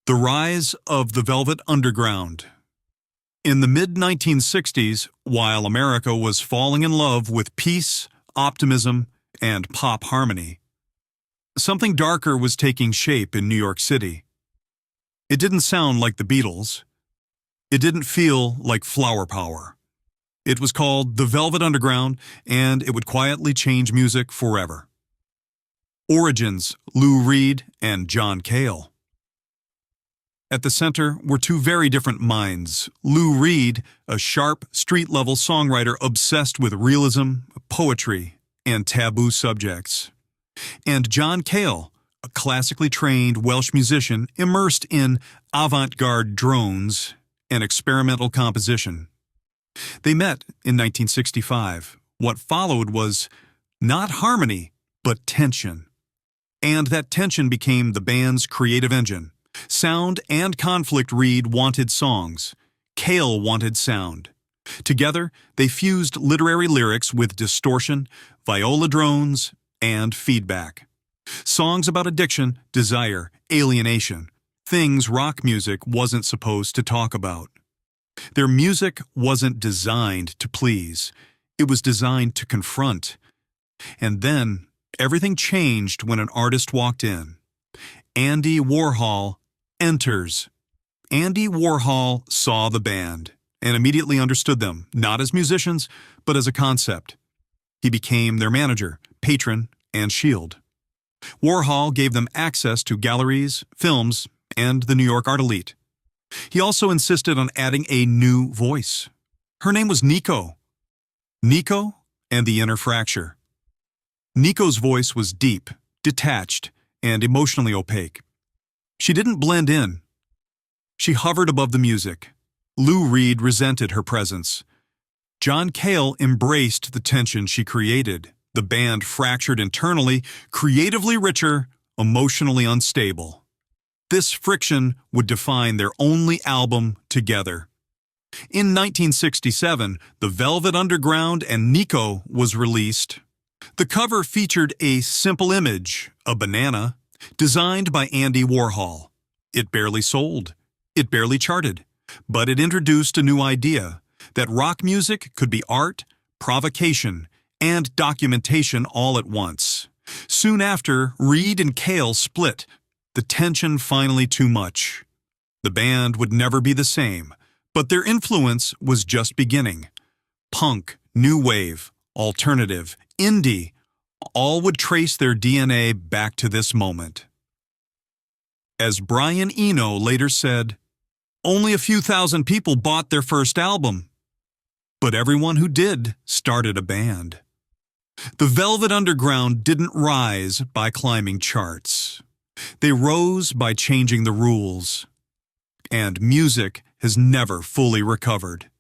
The rise of the Velvet Underground. In the mid-1960s, while America was falling in love with peace, optimism, and pop harmony, something darker was taking shape in New York City. It didn't sound like the Beatles. It didn't feel like flower power. It was called the Velvet Underground, and it would quietly change music forever. Origins: Lou Reed and John Cale. At the center were two very different minds. Lou Reed, a sharp, street-level songwriter obsessed with realism, poetry, and taboo subjects. And John Cale, a classically trained Welsh musician immersed in avant-garde drones and experimental composition. They met in 1965. What followed was not harmony, but tension. And that tension became the band's creative engine. Sound and conflict. Reed wanted songs. Cale wanted sound. Together, they fused literary lyrics with distortion, viola drones, and feedback. Songs about addiction, desire, alienation, things rock music wasn't supposed to talk about. Their music wasn't designed to please. It was designed to confront. And then, everything changed when an artist walked in. Andy Warhol enters. Andy Warhol saw the band and immediately understood them, not as musicians, but as a concept. He became their manager, patron, and shield. Warhol gave them access to galleries, films, and the New York art elite. He also insisted on adding a new voice. Her name was Nico. Nico and the Inner Fracture. Nico's voice was deep, detached, and emotionally opaque. She didn't blend in. She hovered above the music. Lou Reed resented her presence. John Cale embraced the tension she created. The band fractured internally, creatively richer, emotionally unstable. This friction would define their only album together. In 1967, The Velvet Underground and Nico was released. The cover featured a simple image, a banana, designed by Andy Warhol. It barely sold. It barely charted. But it introduced a new idea, that rock music could be art, provocation, and documentation all at once. Soon after, Reed and Cale split. The tension finally too much. The band would never be the same, but their influence was just beginning. Punk, new wave, alternative, indie, all would trace their DNA back to this moment. As Brian Eno later said, only a few thousand people bought their first album, but everyone who did started a band. The Velvet Underground didn't rise by climbing charts. They rose by changing the rules. And music has never fully recovered.